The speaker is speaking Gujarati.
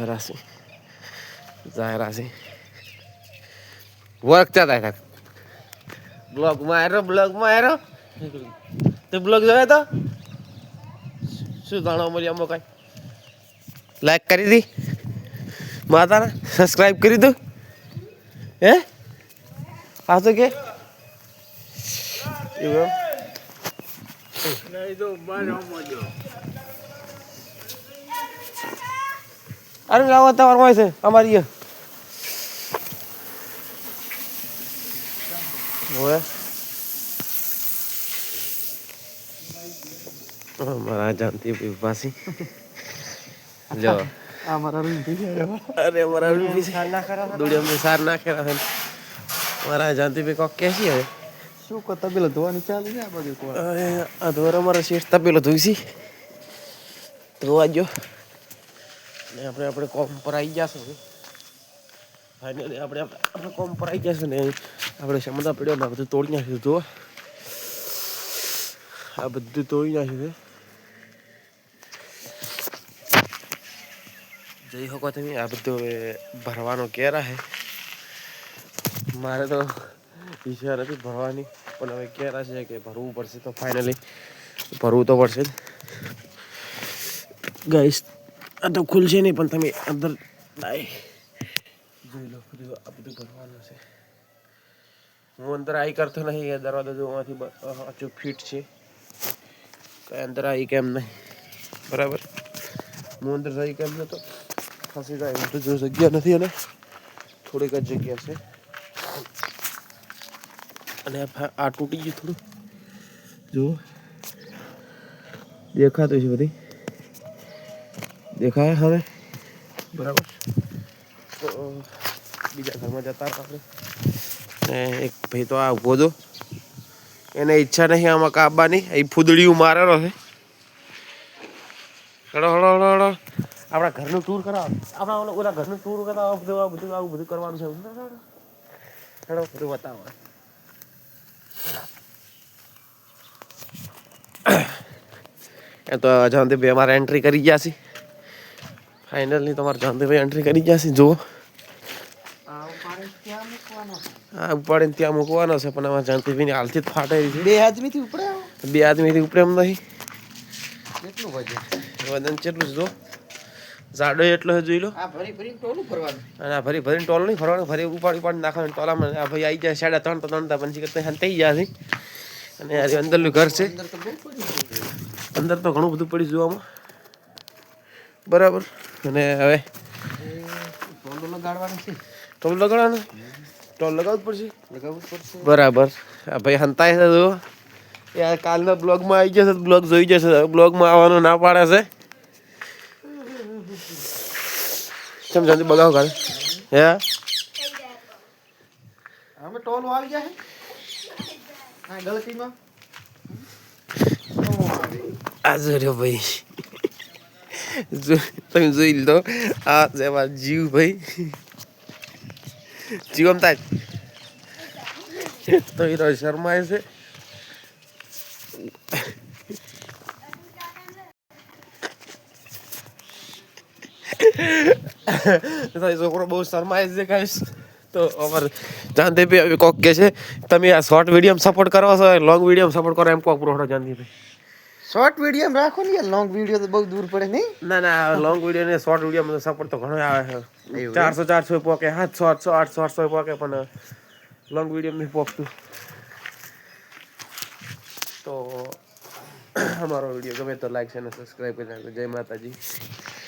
राशि जाय राशि वर्क चाहता है ब्लॉग मारो तो ब्लॉग जो है तो शू जानो मुझे अम्मो कई लाइक करी दी माता ना सब्सक्राइब करी दो ए आ तो के नहीं तो बार मजा अरे लाओ तमार में से हमारी है वो है हमारा जानती है पासी जो हमारा रूम भी है अरे हमारा रूम भी दुनिया में सार ना खेला है हमारा जानती पे को कैसी है શું કો તબેલો ધોવાની ચાલુ છે આ બાજુ કો અરે આ દોર અમારો શેઠ તપેલો ધોઈસી ધોવા જો ને આપણે કોમ પર આવી જશું ફાઇનલી આપણે કોમ પર આવી જશે ને આપણે સમુદ્ર પડ્યો ને બધું તોડી નાખ્યું જો આ બધું તોડી નાખ્યું છે જઈ શકો તમે આ બધું ભરવાનો કેરા હે મારે તો ઈચ્છા નથી ભરવાની પણ હવે કેરા છે કે ભરવું પડશે તો ફાઇનલી ભરવું તો પડશે જ ગાઈસ આ તો ખુલશે નહીં પણ તમે અંદર લાઈ જોઈ લો બધું આ બધું ભરવાનું છે હું અંદર આવી કરતો નહીં એ દરવાજો જોવાથી અચૂક ફિટ છે કઈ અંદર આવી કેમ નહીં બરાબર હું અંદર જઈ કેમ નતો ફસી જાય એમ તો જો જગ્યા નથી અને થોડીક જ જગ્યા છે અને આ તૂટી ગયું થોડું જો દેખાતું છે બધી દેખાય હવે બરાબર તો બીજા ઘરમાં જતા આપણે ને એક ભાઈ તો આ ઊભો હતો એને ઈચ્છા નહીં આમાં કાપવાની એ ફૂદડીયું મારેલો છે હળો હળો હળો હળો આપણા ઘરનું ટૂર કરાવો આપણા ઓલા ઘરનું ટૂર કરાવો બધું આવું બધું કરવાનું છે હળો બધું બતાવો એ તો જાનદીભાઈ અમારે એન્ટ્રી કરી ગયા છે ફાઇનલી તમારે જાનદીભાઈ એન્ટ્રી કરી ગયા છે જુઓ હા ઉપાડીને ત્યાં મૂકવાનો છે પણ અમારે જાનદીભાઈની હાલથી જ ફાટે છે બે આદમીથી ઉપડે એમ નહીં કેટલું વજન વજન કેટલું છે જો જાડો એટલો જોઈ લો આ ભરી ભરીને ટોલું ફરવાનું અને આ ભરી ભરીને ટોલ નહીં ફરવાનું ફરી ઉપાડી નાખવાનું ટોલામાં આ ભાઈ આવી જાય 3.5 પછી કરતા થઈ ગયા છે અને આ અંદરનું ઘર છે અંદર તો ઘણું બધું પડી જોવામાં બરાબર અને હવે ટોલું લગાડવાનું છે ટોલ લગાડવાનું ટોલ લગાવવું પડશે બરાબર આ ભાઈ હંતાય છે જો યાર કાલના બ્લોગમાં આવી જશે બ્લોગ જોઈ જશે બ્લોગમાં આવવાનું ના પાડે છે કેમ જલ્દી બગાવ કરે હે અમે ટોલ આવી ગયા છે આ ગલતીમાં આ જોયો ભાઈ તમે જોઈ લો આ છે મારો જીવ ભાઈ જીવ આમ થાય તો હીરો શર્માય છે છોકરો બહુ શરમાય છે ગાઈસ તો અમારે જાનદીભાઈ કોક કે છે તમે આ શોર્ટ વિડીયોમાં સપોર્ટ કરો છો લોંગ વિડીયોમાં સપોર્ટ કરો એમ કોક પ્રોડો જાનદીભાઈ શોર્ટ વિડીયો રાખો ને યાર લોંગ વિડીયો તો બહુ દૂર પડે નહીં ના લોંગ વિડીયો ને શોર્ટ વિડીયોમાં સપોર્ટ તો ઘણો આવે છે 400 પોકે 700 800 800 પોકે પણ લોંગ વિડીયો નહીં પોકતું તો અમારો વિડીયો ગમે તો લાઈક અને સબસ્ક્રાઈબ કરી નાખજો જય માતાજી